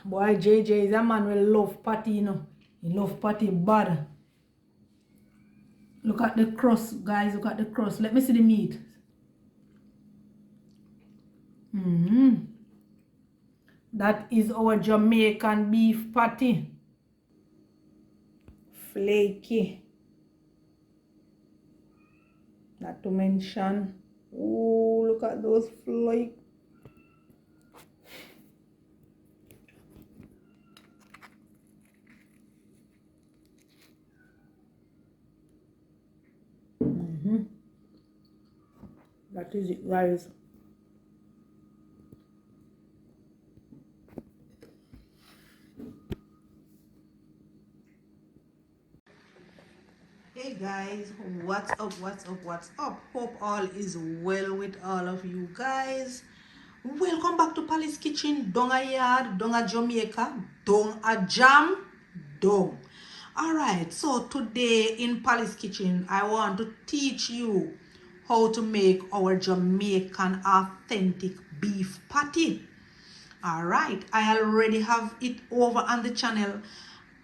Boy, JJ is a man will love patty, you know. He love patty bad. Look at the crust, guys. Look at the crust. Let me see the meat. That is our Jamaican beef patty. Flaky. Not to mention. Oh, look at those flake. That is it, guys. Hey guys, what's up, what's up, what's up? Hope all is well with all of you guys. Welcome back to Palace Kitchen. Donga yard, donga Jamaica, dong a jam, dong. Alright, so today in Palace Kitchen, I want to teach you how to make our Jamaican authentic beef patty. Alright, I already have it over on the channel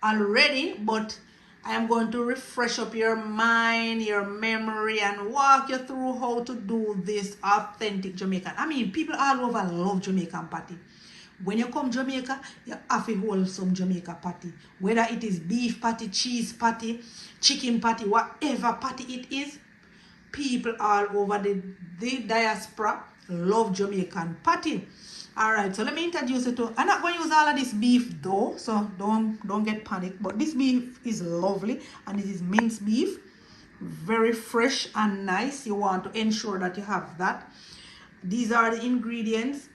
already, but I am going to refresh up your mind, your memory, and walk you through how to do this authentic Jamaican. I mean, people all over love Jamaican patty. When you come Jamaica, you have to hold some Jamaica patty. Whether it is beef patty, cheese patty, chicken patty, whatever patty it is, people all over the diaspora love Jamaican patty. Alright, so let me introduce you to. I'm not going to use all of this beef though, so don't get panicked. But this beef is lovely and it is minced beef, very fresh and nice. You want to ensure that you have that. These are the ingredients.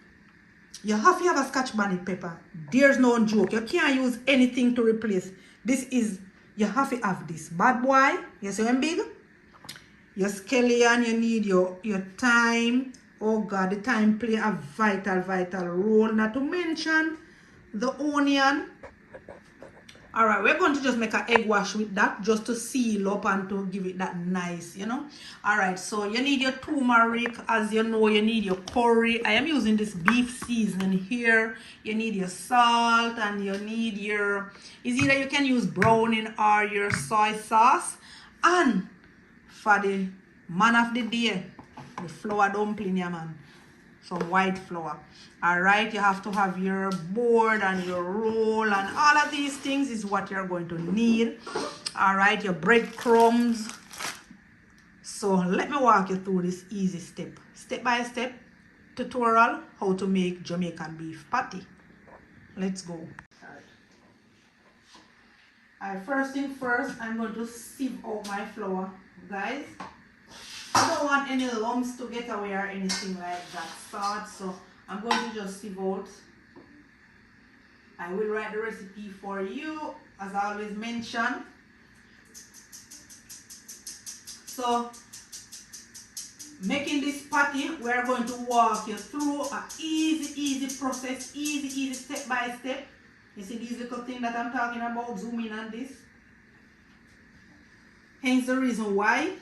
You have to have a scotch bonnet pepper. There's no joke. You can't use anything to replace. This is, you have to have this. Bad boy, you see them big? Your scallion, you need your thyme. Oh God, the thyme play a vital role. Not to mention the onion. Alright, we're going to just make an egg wash with that just to seal up and to give it that nice, you know. Alright, so you need your turmeric. As you know, you need your curry. I am using this beef seasoning here. You need your salt and you need your, it's either you can use browning or your soy sauce. And for the man of the day, the flour dumpling, yeah man, some white flour. All right, you have to have your board and your roll and all of these things is what you're going to need. All right, your breadcrumbs. So let me walk you through this easy step by step tutorial how to make Jamaican beef patty. Let's go. All right, first thing first, I'm going to sieve out my flour, guys. I don't want any lumps to get away or anything like that, so I'm going to just sieve out. I will write the recipe for you, as I always mention. So, making this patty, we're going to walk you through an easy process, easy step by step. You see these little things that I'm talking about, zoom in on this. Hence the reason why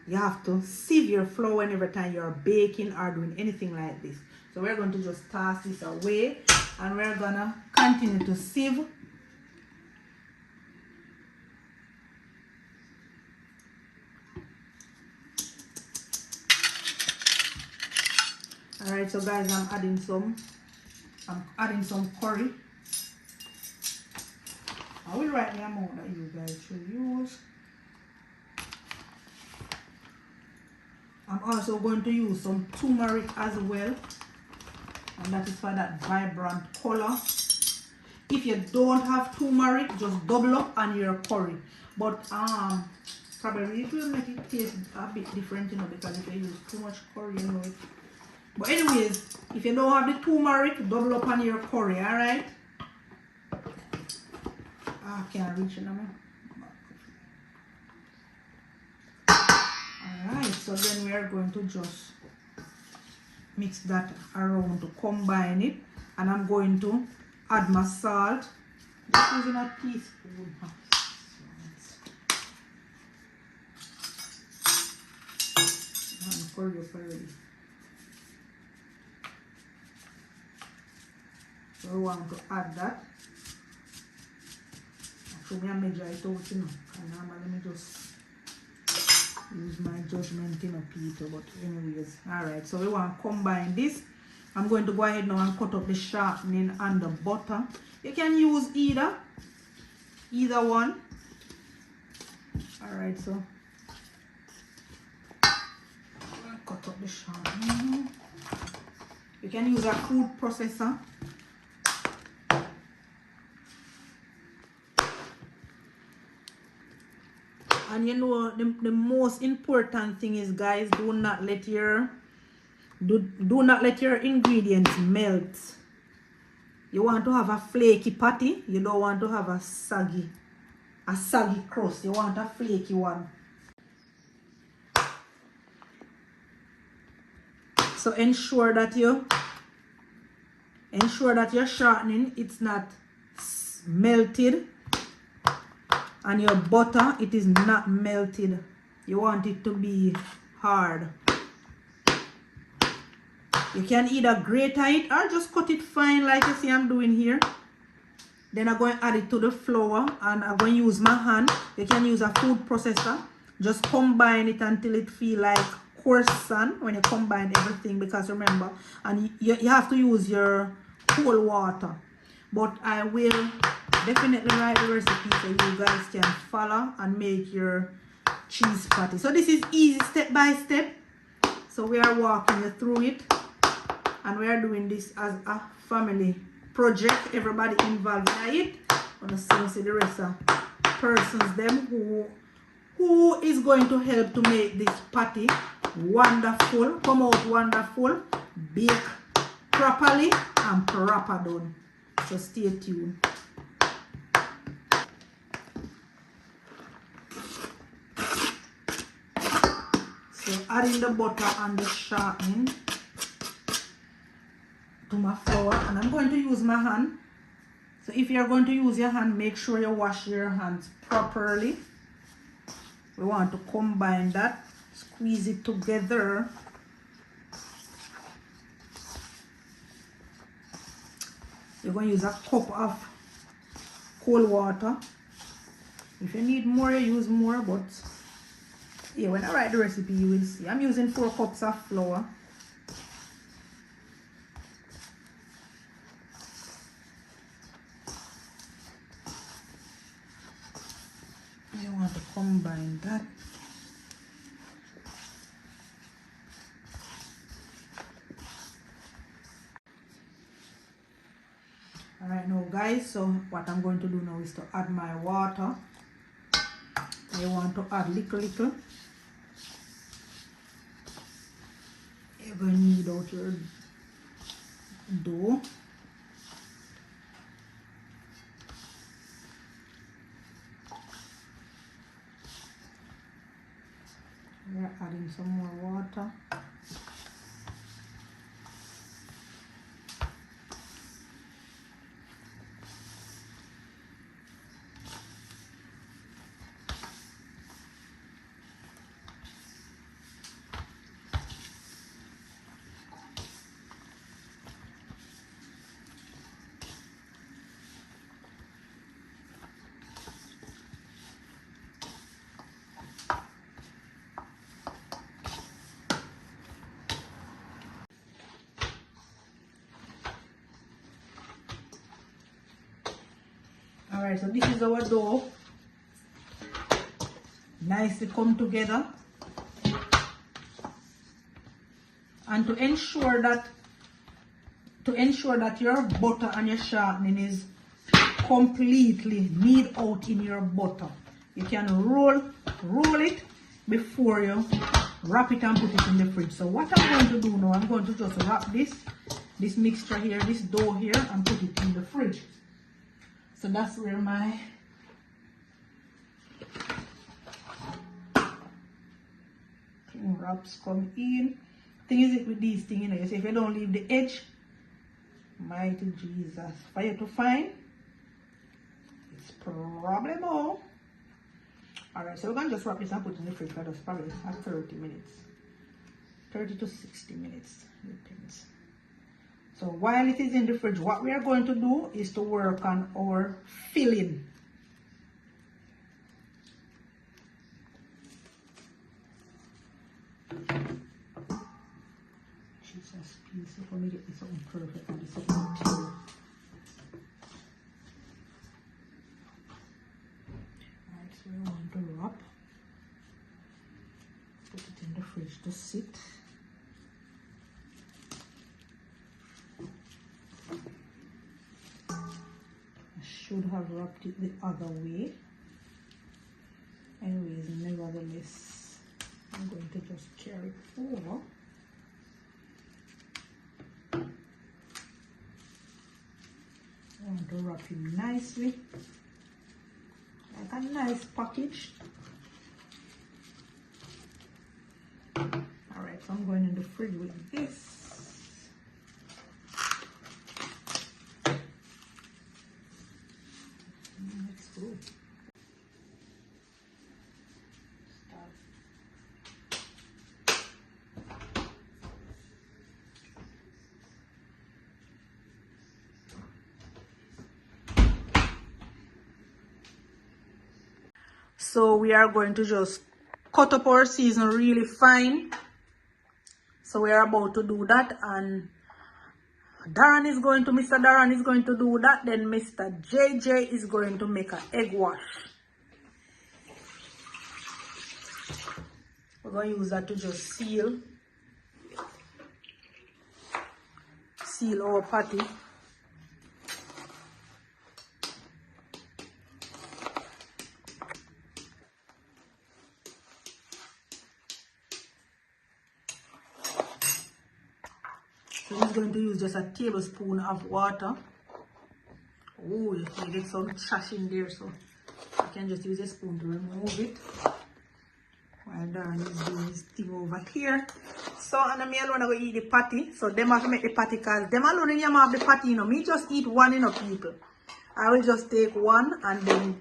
you have to sieve your flour every time you're baking or doing anything like this. So we're going to just toss this away and we're gonna continue to sieve. Alright, so guys, I'm adding some curry. I will write the amount that you guys should use. I'm also going to use some turmeric as well, and that is for that vibrant color. If you don't have turmeric, just double up on your curry, but probably it will make it taste a bit different, you know, because if you use too much curry, you know it. But anyways, if you don't have the turmeric, double up on your curry. All right. I can't reach it now. Alright, so then we are going to just mix that around to combine it, and I'm going to add my salt, just using a teaspoon. So we want to add that. Actually, I measure it out, you know. And normally me just use my judgment, you know, Peter. But anyways, alright. So we want to combine this. I'm going to go ahead now and cut up the shortening and the butter. You can use either one. Alright, so cut up the shortening. You can use a food processor. And you know, the most important thing is, guys, do not let your ingredients melt. You want to have a flaky patty. You don't want to have a saggy crust. You want a flaky one. So ensure that your shortening it's not melted, and your butter it is not melted. You want it to be hard. You can either grate it or just cut it fine like you see I'm doing here. Then I'm going to add it to the flour, and I'm going to use my hand. You can use a food processor. Just combine it until it feel like croissant when you combine everything, because remember, and you have to use your cold water. But I will definitely write the recipe so you guys can follow and make your cheese patty. So this is easy step by step. So we are walking you through it, and we are doing this as a family project. Everybody involved in it. I'm gonna see the rest of persons them who is going to help to make this patty wonderful, come out wonderful, bake properly and proper done. So stay tuned. So adding the butter and the shortening to my flour, and I'm going to use my hand. So if you're going to use your hand, make sure you wash your hands properly. We want to combine that, squeeze it together. You're going to use a cup of cold water. If you need more, you use more, but yeah, when I write the recipe, you will see. I'm using 4 cups of flour. You want to combine that. Alright now guys, so what I'm going to do now is to add my water. You want to add little. You're going to knead out your dough. We're adding some more water. Alright, so this is our dough. Nicely come together. And to ensure that your butter and your shortening is completely knead out in your butter, you can roll it before you wrap it and put it in the fridge. So what I'm going to do now, I'm going to just wrap this mixture here, this dough here, and put it in the fridge. So that's where my cling wraps come in. Thing is it with these things, you know, you say if you don't leave the edge, mighty Jesus, for you to find, it's problemo. Alright, so we're going to just wrap this and put it in the fridge for just probably 30 minutes. 30 to 60 minutes, depends. So while it is in the fridge, what we are going to do is to work on our filling. Jesus, please, let me get this something perfect on this material. Alright, so we want to wrap. Put it in the fridge to sit. I should have wrapped it the other way. Anyways, nevertheless, I'm going to just carry it over. I want to wrap it nicely, like a nice package. Alright, so I'm going in the fridge with this. Let's go. So we are going to just cut up our season really fine. So we are about to do that, and Mr. Darren is going to do that. Then Mr. JJ is going to make an egg wash. We're going to use that to just seal our patty. So he's going to use just a tablespoon of water. Oh, you can get some trash in there, so you can just use a spoon to remove it. While Darren is doing his thing over here. So, and me alone I go eat the patty. So, them have to make the patty, because them alone in have the patty, you know. Me just eat one, you know, people. I will just take one, and then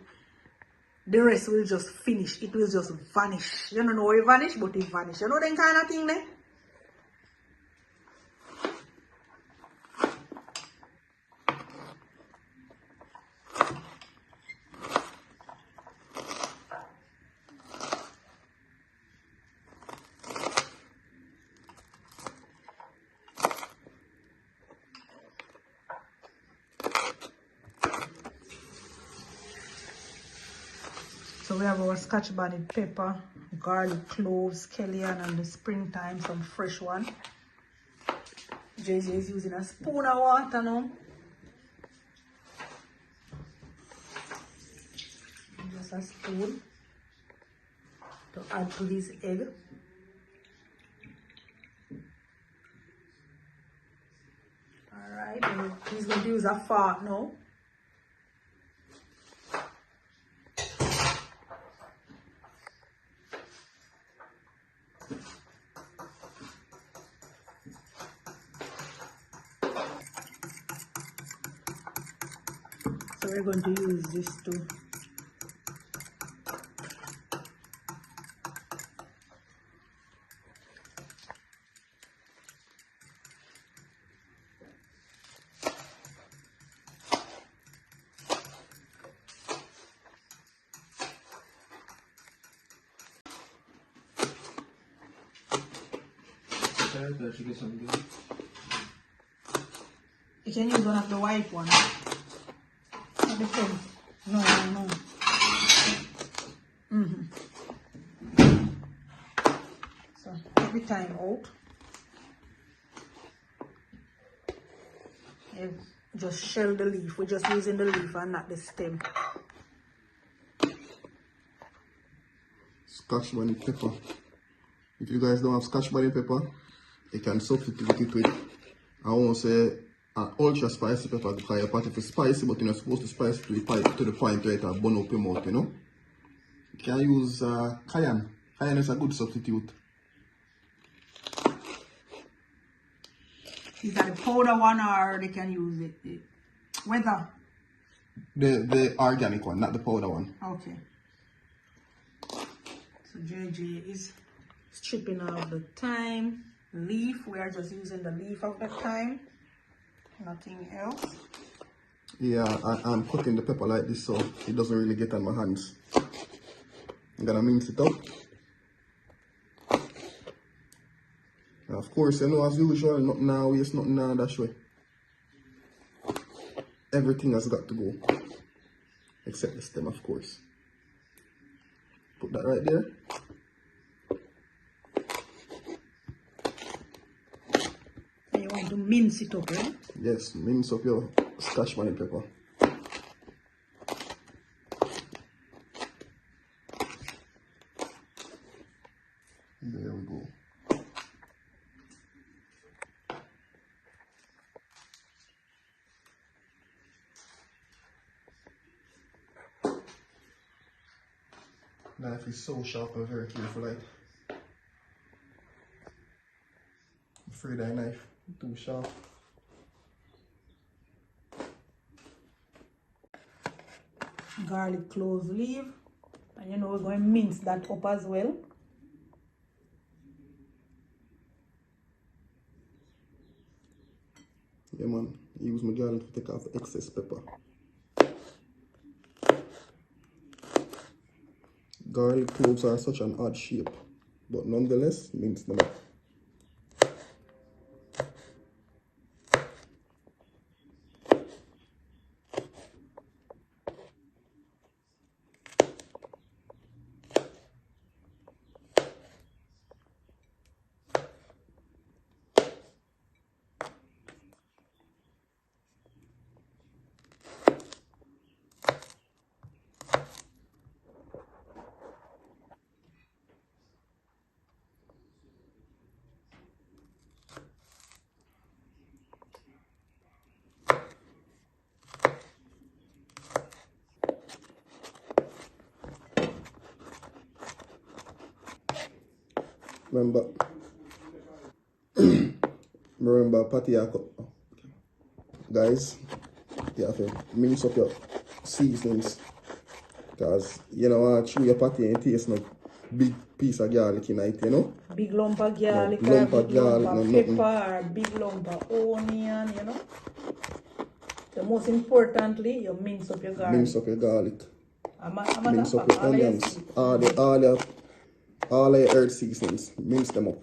the rest will just finish. It will just vanish. You don't know how it vanish, but it vanish. You know that kind of thing, there? So we have our scotch bonnet pepper, garlic cloves, scallion, and the springtime, some fresh one. JJ is using a spoon of water now. Just a spoon to add to this egg. Alright, he's going to use a fork now. So we're going to use this too. You can use one of the white ones. It depends. No. So take the thyme out. You just shell the leaf. We're just using the leaf and not the stem. Scotch bonnet pepper. If you guys don't have scotch bonnet pepper, you can substitute it with, I won't say an ultra spicy pepper, because your patty is spicy, but you're not supposed to spice to the point where it will burn up your mouth, you know. You can use cayenne. Cayenne is a good substitute. Is that the powder one, or they can use it? Whether? The organic one, not the powder one. Okay. So JJ is stripping out the thyme leaf. We are just using the leaf of the thyme. Nothing else. Yeah, I'm cutting the pepper like this so it doesn't really get on my hands. I'm gonna mince it up. And of course, you know, as usual, nothing now waste, nothing now dash way. Everything has got to go. Except the stem, of course. Put that right there. And you want to mince it up, right? Yes, mince up your scotch bonnet pepper. There we go. Knife is so sharp and very careful, like. I'm afraid that knife is too sharp. Garlic clove leaf. And you know we're going to mince that up as well. Yeah man, use my garlic to take off the excess pepper. Garlic cloves are such an odd shape, but nonetheless, mince them up. Remember patty guys, you have to mince up your seasonings because you know chew your patty and taste no big piece of garlic in it, you know? Big lump of garlic, no, lump or of big garlic, lump of no, pepper, or big lump of onion, you know? The most importantly, you mince up your garlic. Mince up your garlic. Mince up your all onions. All your herb seasonings. Mince them up.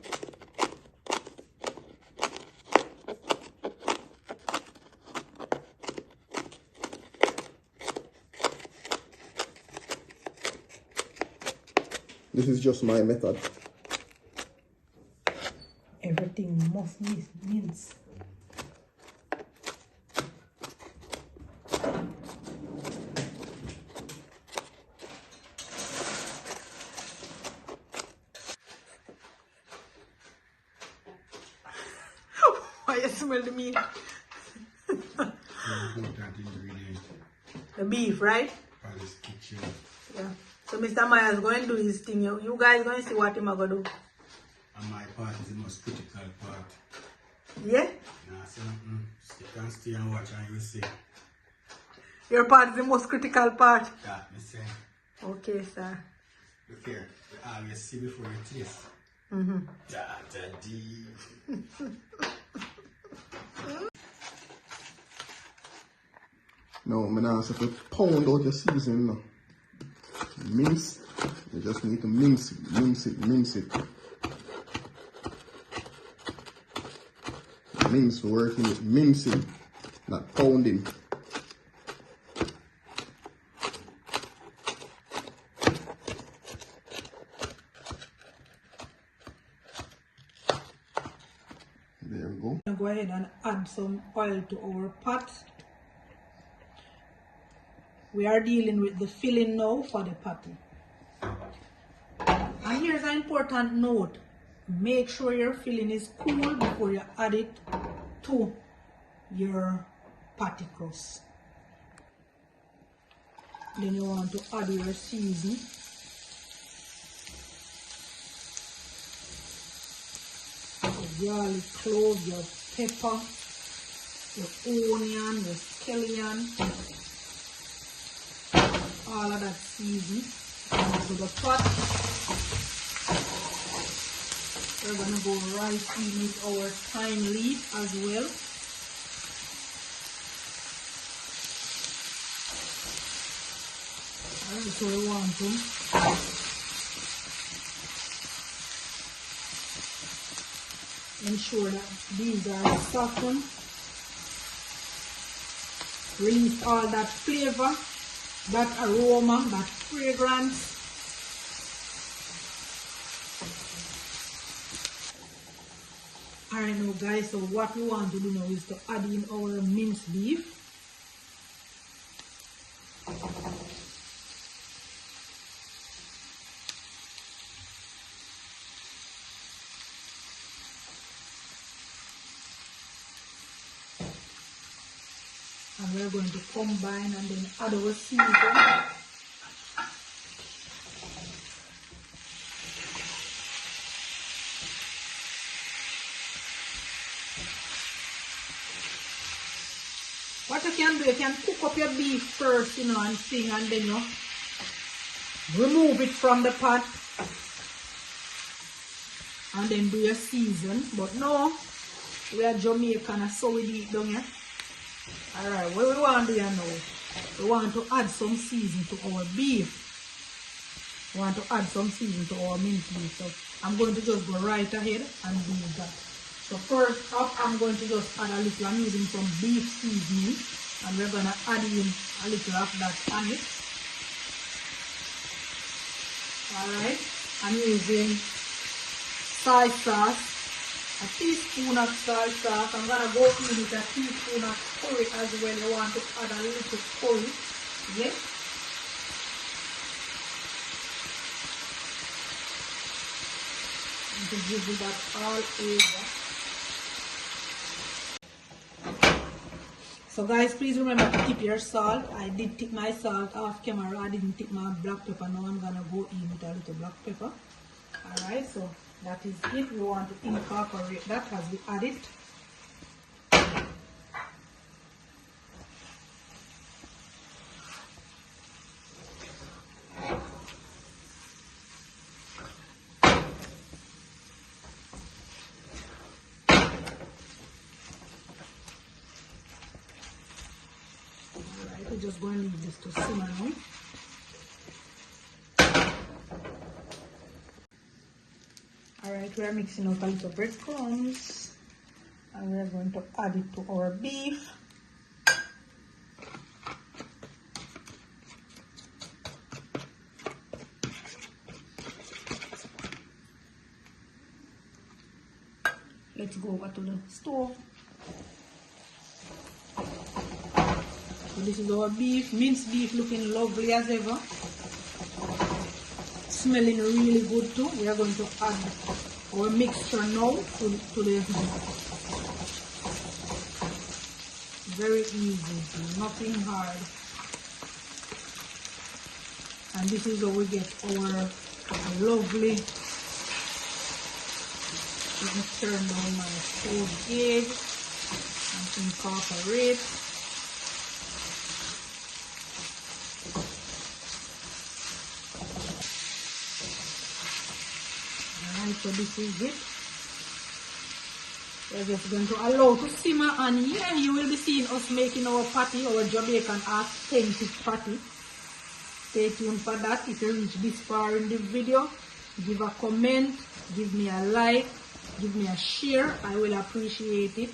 This is just my method. Everything must mince. Why you smell the meat? The beef, right? Palace kitchen. Yeah. So Mr. Myers going to do his thing. You guys going to see what him going to do. And my part is the most critical part. Yeah? Nah, so you can stay and watch and you will see. Your part is the most critical part. That me say. Okay, sir. Look here, you always see before you taste. No, I'm not supposed to pound out your seasoning now. Mince. You just need to mince it, mince it, mince it. Mince working with mincing, not pounding. There we go. Go ahead and add some oil to our pot. We are dealing with the filling now for the patty. And here's an important note. Make sure your filling is cool before you add it to your patty crust. Then you want to add your seasoning. Your garlic clove, your pepper, your onion, your scallion. All of that seasoning into the pot. We're going to go right in with our thyme leaf as well. So we want to ensure that these are softened. Release all that flavor, that aroma, that fragrance. Alright now guys, so what we want to do now is to add in our minced beef. And we're going to combine and then add our season. What you can do, you can cook up your beef first, you know, and thing, and then you remove it from the pot and then do your season. But no, we are Jamaican, so we do it down here. Alright, what we want to do now, we want to add some season to our beef. We want to add some season to our minced beef. So I'm going to just go right ahead and do that. So first up, I'm going to just add a little, I'm using some beef seasoning, and we're going to add in a little of that on it. Alright, I'm using soy sauce. A teaspoon of soy sauce. I'm going to go in with a teaspoon of curry as well. You want to add a little curry. Yeah. And to give it that all over. So guys, please remember to tip your salt. I did tip my salt off camera. I didn't tip my black pepper. Now I'm going to go in with a little black pepper. Alright, so that is it. We want to incorporate that as we add it. Alright, we're just going to leave this to simmer now. Alright, we are mixing out a little breadcrumbs and we are going to add it to our beef. Let's go over to the stove. So this is our beef, minced beef, looking lovely as ever. Smelling really good too. We are going to add our mixture now to the very easy, nothing hard. And this is how we get our lovely, let me turn down my stove gauge and incorporate. So this is it. We're just going to allow to simmer, and here you will be seeing us making our patty, our Jamaican authentic patty. Stay tuned for that. If you reach this far in the video, give a comment, give me a like, give me a share. I will appreciate it.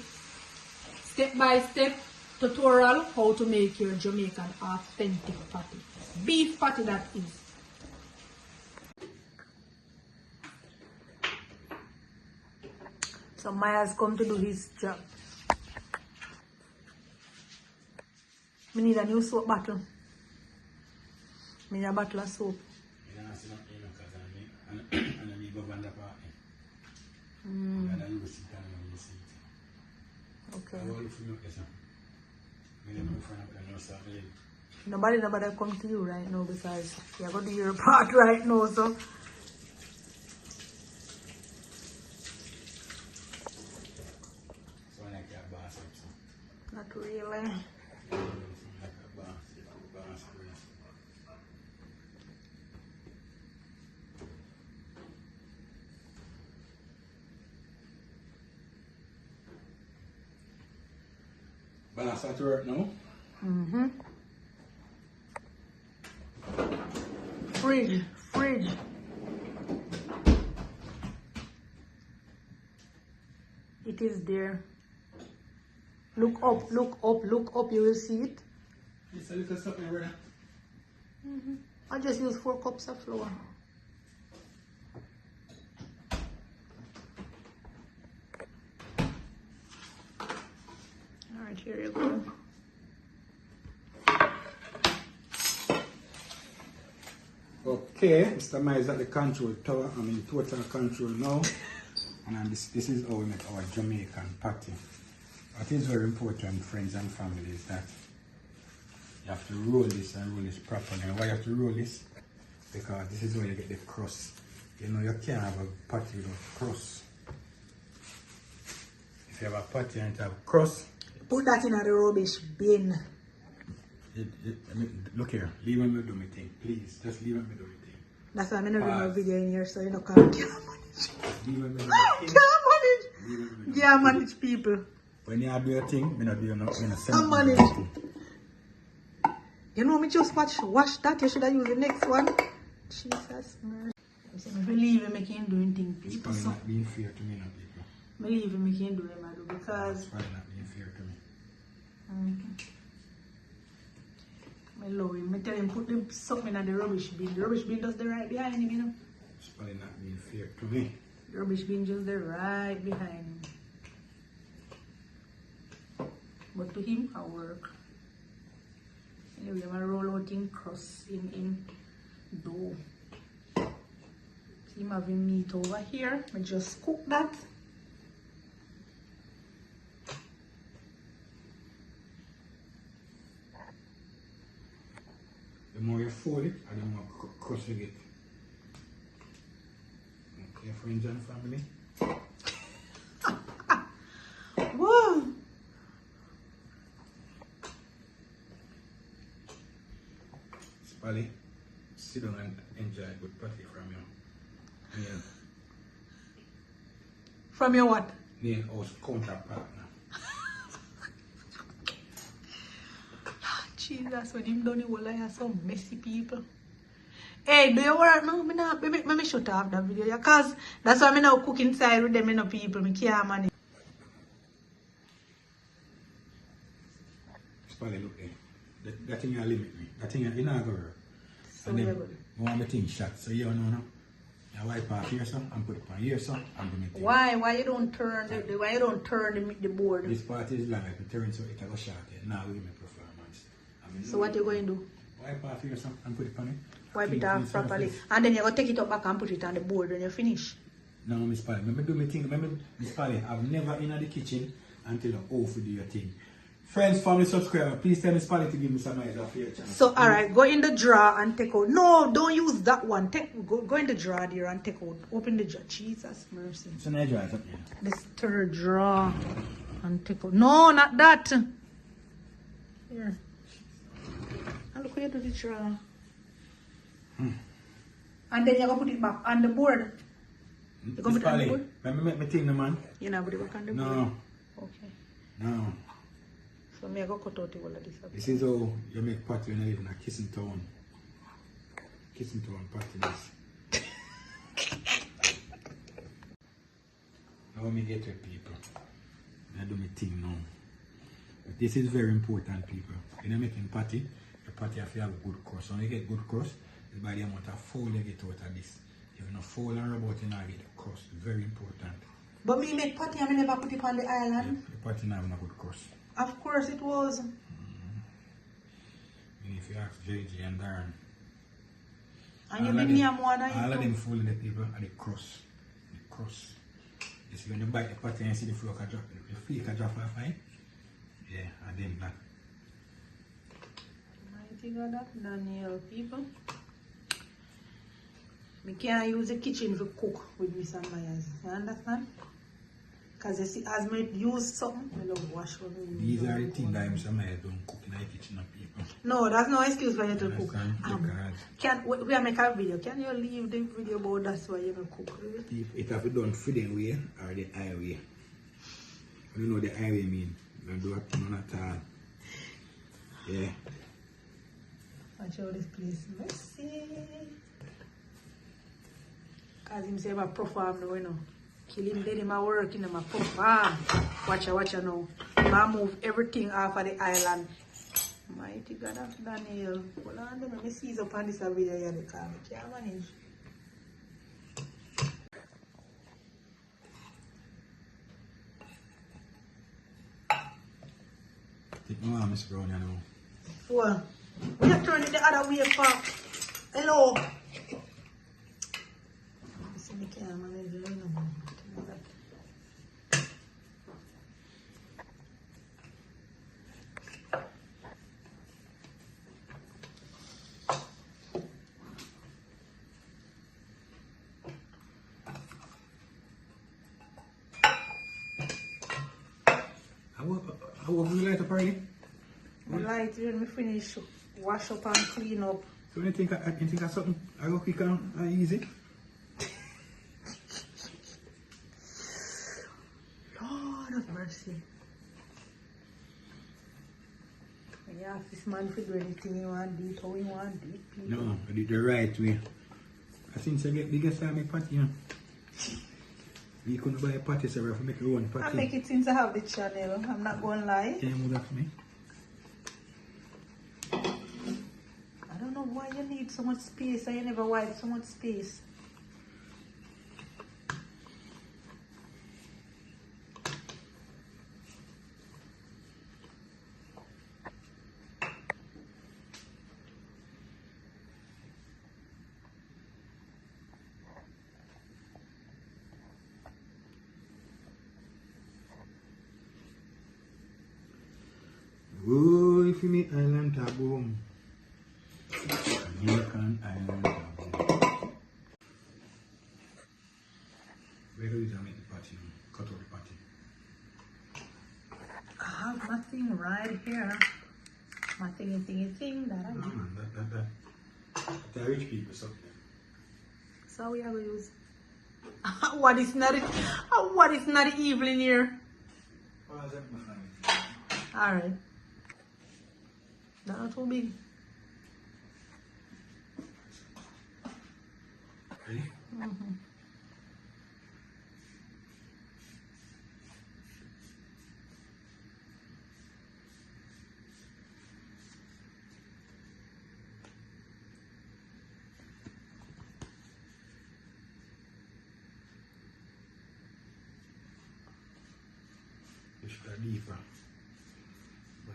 Step by step tutorial how to make your Jamaican authentic patty. Beef patty that is. So Maya's come to do his job. We need a new soap bottle. We need a bottle of soap. Okay. Nobody come to you right now because you're going to do your part right now, so. Not really. Balance at work now. Fridge. It is there. Look up, you will see it. It's a little something, brother. I just use 4 cups of flour. Alright, here you go. Okay, Mr. Ma is at the control tower. I'm in total control now. And this is how we make our Jamaican patty. What is very important, friends and family, is that you have to roll this and roll this properly. And why you have to roll this? Because this is where you get the crust. You know, you can't have a patty without crust. If you have a patty and it have crust, Put that in the rubbish bin. I mean, look here, leave me do my thing, please. Just leave me do my thing. That's why I'm not doing my video in here, so you know, can't manage. Leave me do my thing. Can't manage. Yeah, manage people. When you do your thing, I'm not doing nothing. I'm manage. You know me just wash that. You should have used the next one. Jesus, man. I believe in making doing things, It's people. probably So not being fair to me, no people. believe in making doing them, I do, because. It's probably not being fair to me. My lord, I tell him put the something in the rubbish bin. The rubbish bin just the right behind him, you know. It's probably not being fair to me. The rubbish bin just the right behind him. But to him, I work. Anyway, I'm gonna roll out in crust in dough. See, I'm having meat over here. I just cook that. The more you fold it, and the more crust you get. Okay, friends and family. Whoa! Spally, sit down and enjoy a good patty from your From your what? near house counterpart now. Jesus, when him done it, well, I have some messy people. Hey, do you work now? Let me shut off that video, yeah? Cause that's why I now cook inside with them, you know, people. I can't manage. Spally, look there. That thing you limit me. That thing you not go work. So And then, yeah, but- I want my thing shot. So you know now. You wipe off here some and put it on here some and do my thing. Why you don't turn the board? This part is long, if you turn so it will go short. Now we give me performance. So what you going to do? Wipe off here some and put it on it. Wipe it Clean off properly. And then you go take it up back and put it on the board when you finish. No, Miss Polly, let me do my thing. Remember, Miss Polly, I've never in the kitchen until you off to do your thing. Friends, family, subscriber, please tell Miss Polly to give me some idea for your channel. So alright, go in the drawer and take out. No, don't use that one. Go in the drawer there and take out. Open the drawer. Jesus mercy. It's an idea, isn't it? This third drawer and take out. No, not that. Here. And look how you do the drawer. And then you're going to put it back on the board. You're going to Miss put it on the Polly, board? let me make my thing, no, man. You're not going to put it back on the board? No, Okay. no. So me I go cut out the whole of this. This is how you make patty when you live in a kissing town. Kissing town patty. Now let me get to people. I do my thing now. But this is very important, people. When you're making patty, the patty have to have good crust. When you get good crust, it's by the amount of fold you get out of this. If you not fold and rub out, you not get the crust. Very important. But me make patty and me never put it on the island. Yeah, the patty not have no good crust. Of course it was. And if you ask JJ and Darren, And you give me a one all of them folding the people are the crust. The crust. You see when you bite the patty and you see the flour can drop, the flake can drop off, right? Yeah, and then that. Mighty God of Daniel, people. Me can't use the kitchen to cook with Mr. Myers. You understand? Because you see, as me use something, I love wash when me use These are the something. things that Mr. Myers don't cook in the kitchen of people. No, that's no excuse for you to cook. Understand? We are make a video. Can you leave the video about that's why you don't cook? If it have to done feeding way or the eye way. I don't know what the eye way mean. Don't do it none at all. Yeah. Watch out this place. Messy. Cause him say about perform now, you know. Kill him dead, him a work, him a perform. Watch out now. Him a move everything off of the island. Mighty God of Daniel. Hold on, let me seize up on this video here because I can't manage. Take my arm, Miss Brown, you know. Well, we are turning the other way for. Hello. See the camera, you know. How would you like to party? I like it when we finish, wash up and clean up. So you think of something I go quick and easy? Lord of mercy. Yeah, if this man could do anything you want, do it how you want, do it, people. No, I did the right way. I think I get biggest time make party, you know. We couldn't buy a party, so we have to make our own party. I make it since I have the channel, I'm not going to lie. Can you move that for me? I don't know why you need so much space and you never wipe so much space. Oh, if you meet island taboo. Jamaican island taboo. Where do you make the party? Cut out the party. I have my thing right here. My thingy thing that I No, do. man, that rich people something. So we are going to use. What is not evil in here? Alright. Not too big. Ready? Mm-hmm. You should go deeper. But,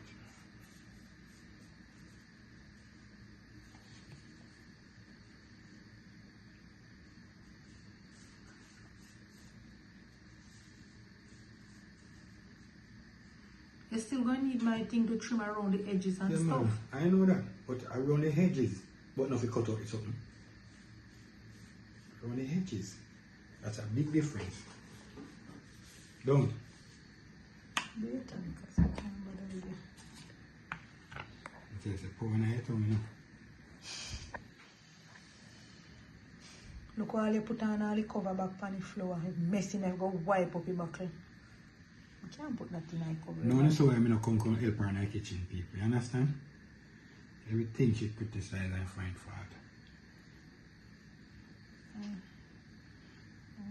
You're still going to need my thing to trim around the edges and yeah, stuff. man, I know that, but around the hedges, but not if you cut out something. Around the hedges, that's a big difference. Don't. Later, because I can't bother with you. It's a pour in the tongue, you know. Look all you put on all the cover back on the floor. It's messy now, go wipe up your buckle. I can't put nothing on the cover. No, that's why I'm not come help her in the kitchen, people. You understand? Everything she criticize and find fault. I'm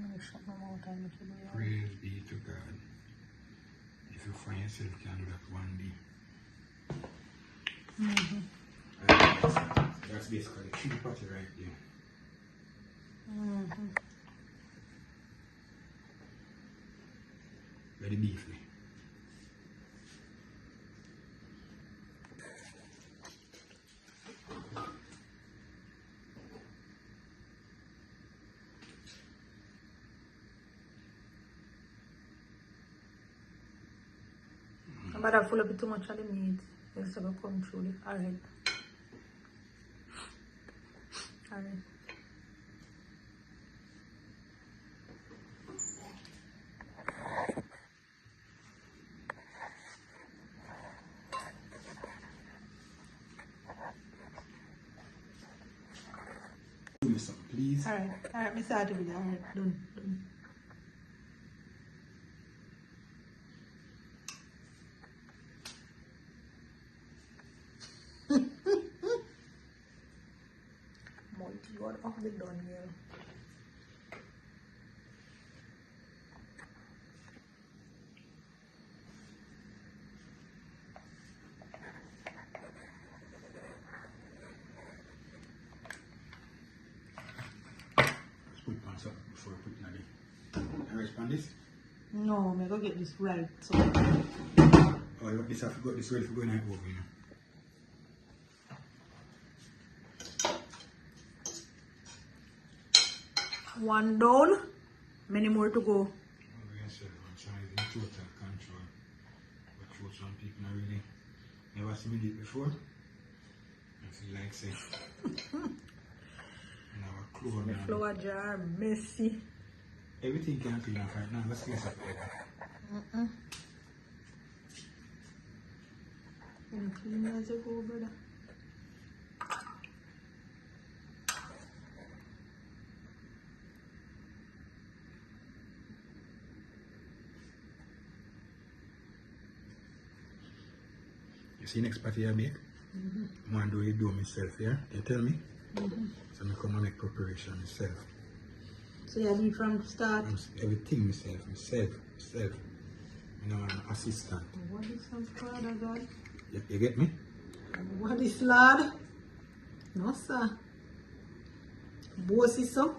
going to shut my mouth and make it do it. Praise be to God. If you find yourself, you can do that one day. That's basically the key party right there. Where the beef lay. But I full up it too much of the meat. It's going to come through it. Alright. Alright. Do me something, please. Alright, me start the video. Alright, done. of the donier. Put on something before I put it in the rice pan this? No, I'm gonna get this right. So. Oh, you got this, I've got this ready for going out over, you know. One down, many more to go. Oh, yes, sir. I'm trying to total control. But for some people, I really never seen it before. I feel like say. And our clothes. The flour jar, messy. Everything can clean off right now. Let's get it. Clean as you go, brother. You see next patty I make? I want to do it myself, yeah? You tell me? So I come and make preparation myself. So you do it from the start? Everything myself. You know, I'm an assistant. What is some father, God? You get me? What is lad? No, sir. Bossy, so?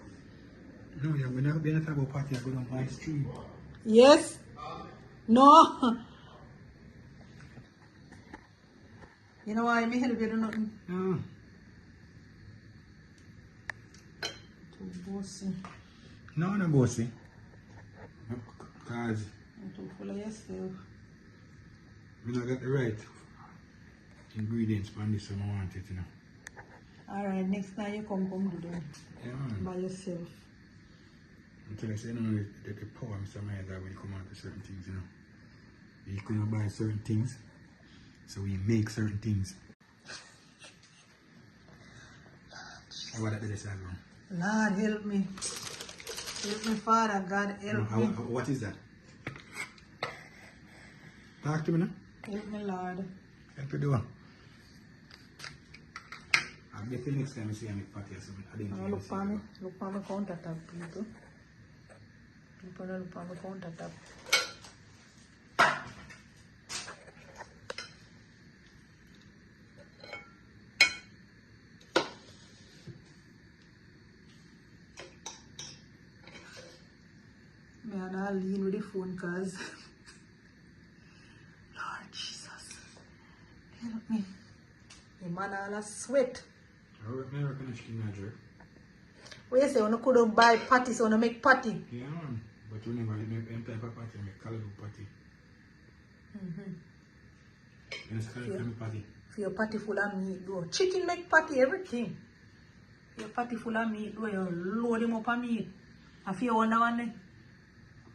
No, you're going to be talking about party, I'm going to buy stream. Yes? No? You know why I'm here to do nothing? No. Too bossy. No, no bossy. Because I'm too full of yourself. we don't got the right ingredients for this one I want it, you know. Alright, next time you come do them. Yeah, man. By yourself. Until I say, no, the power of some that when you come on to certain things, you know. You couldn't buy certain things, so we make certain things. How about that the side one? Lord, help me. Help me, Father God, help me. What is that? Talk to me now. Help me, Lord. Help you do. I'll get you next time I see you make patty or something. I didn't Look for me. Look for my countertop, people. People don't look for my countertop. Man, I'll lean with the phone cause Lord Jesus, help me. The man all a sweat. I reckon I should not jerk. What you say, you couldn't buy patty, so you make patty? Yeah, man. But you never make any type of patty, make calico patty. You know, calico patty. For your patty full of meat, though. Chicken make patty, everything. Your patty full of meat, though, you load him up of meat. And for your one day.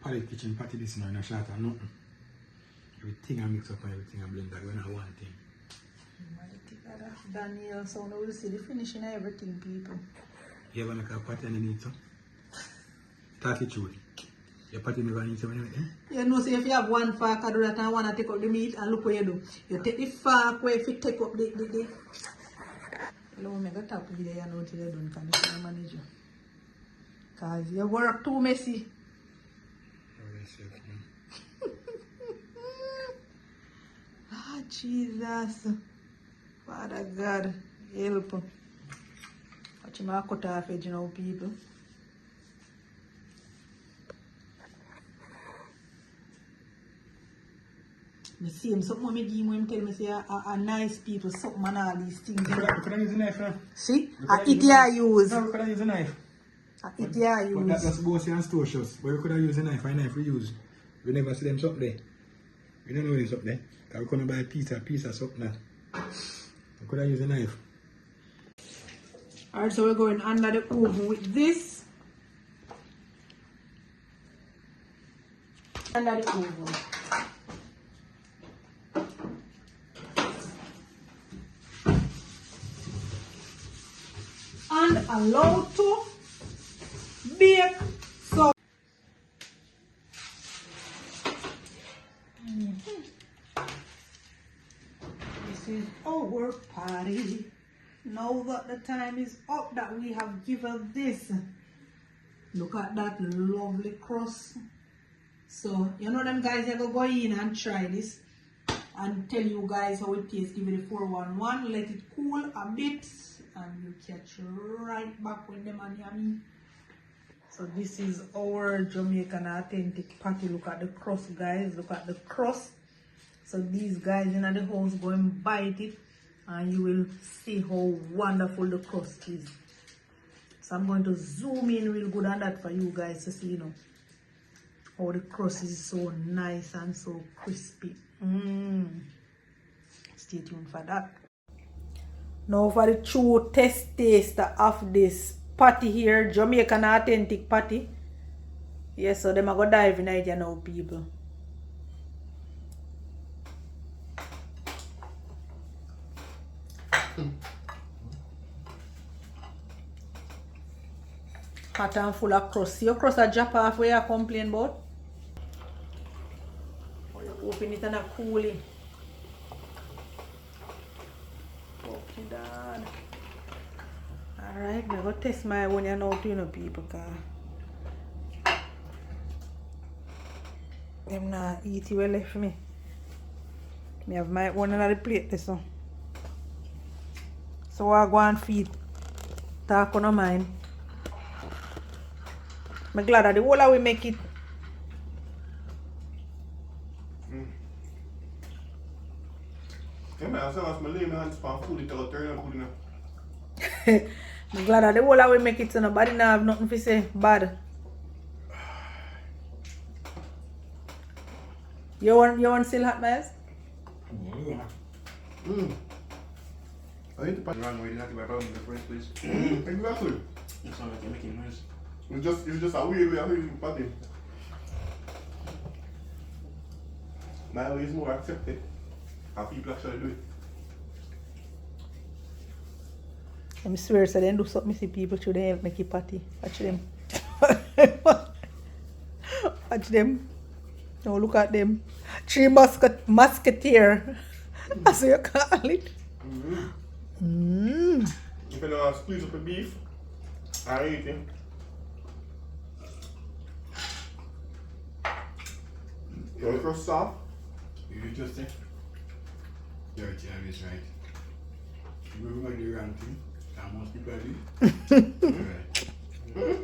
Patty kitchen, patty this now in a shot or nothing. Everything I mix up and everything I blend that when I want thing. Mighty God, Daniel, so now we'll see the finishing of everything, people. You ever make a patty and you need some? Talk it through. Your patty never need some anyway, eh? You know, say if you have one fork, I do that and want to take up the meat, and look what you do. You take the fork where if you take up the Hello, I'm going to tap you there, you know, till you don't come manage you. Because you work too messy. Ah, Jesus. Father God, help. Watch me cut off edge now, people. I see him, something I give him, tell me say a nice people, something and all these things. Could I use a knife now? See? It here use. No, we could have used a knife. It here use. But that was bossy and store shows. But we could have used a knife we use. We never see them up there. We don't know it's up there. Because we couldn't buy a piece of something now. We could have used a knife. Alright, so we're going under the oven with this. Under the oven. And allow to bake. So this is our patty. Now that the time is up that we have given this, look at that lovely crust. So you know them guys, I go in and try this and tell you guys how it tastes. Give it a 411, let it cool a bit, and you catch right back when them and yummy. So this is our Jamaican authentic patty. Look at the crust, guys. Look at the crust. So these guys in the house go and bite it, and you will see how wonderful the crust is. So I'm going to zoom in real good on that for you guys to see, you know, how the crust is so nice and so crispy. Stay tuned for that. Now for the true taster of this patty here, Jamaican authentic patty. Yes, so them are going to dive in it now, people. Hot and full of crust. See your crust a drop off where you complain about? Or you open it and a cool it. Okay, dad. Alright, I'm going to test my onion out, you know, people. Cause them not eat it well left me. I have my onion on the plate this one. So I go and feed. Talk on mine. I'm glad that the whole of we make it. Yeah, man, as long as I lay my hands on food, it's all turn out good enough. I'm glad that the whole of we make it so nobody now have nothing to say bad. You want still hot miles? I hate the patty. Wrong way, not the right in the first place. Exactly. It sounds like you're making noise. It's just a weird way of eating patty. My way is more accepted. How people actually do it. I swear, so they do something, see people should they help make it patty. Watch them. Watch them. Now look at them. Three musketeer. That's what you call it. If you don't squeeze up the beef, I eat it. You want the crust soft? You just say, dirty and it's right. You go do the wrong thing, and most people do. Right.